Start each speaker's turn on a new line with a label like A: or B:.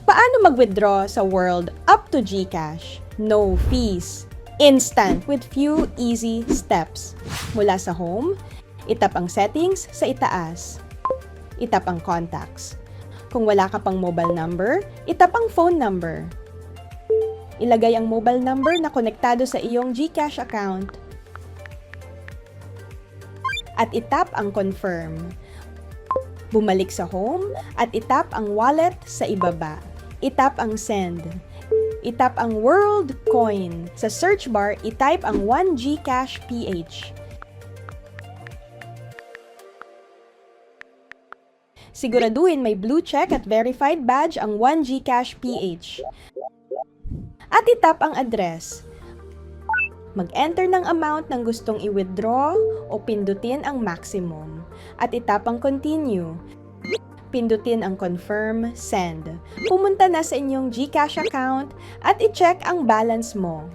A: Paano mag-withdraw sa world up to GCash? No fees. Instant with few easy steps. Mula sa home, itap ang settings sa itaas. Itap ang contacts. Kung wala ka pang mobile number, itap ang phone number. Ilagay ang mobile number na konektado sa iyong GCash account. At itap ang confirm. Bumalik sa home at itap ang wallet sa ibaba. Itap ang send. Itap ang World Coin. Sa search bar, itype ang 1GCash PH. Siguraduhin may blue check at verified badge ang 1GCash PH. At itap ang address. Mag-enter ng amount ng gustong i-withdraw o pindutin ang maximum. At itap ang continue. Pindutin ang confirm, send. Pumunta na sa inyong GCash account at i-check ang balance mo.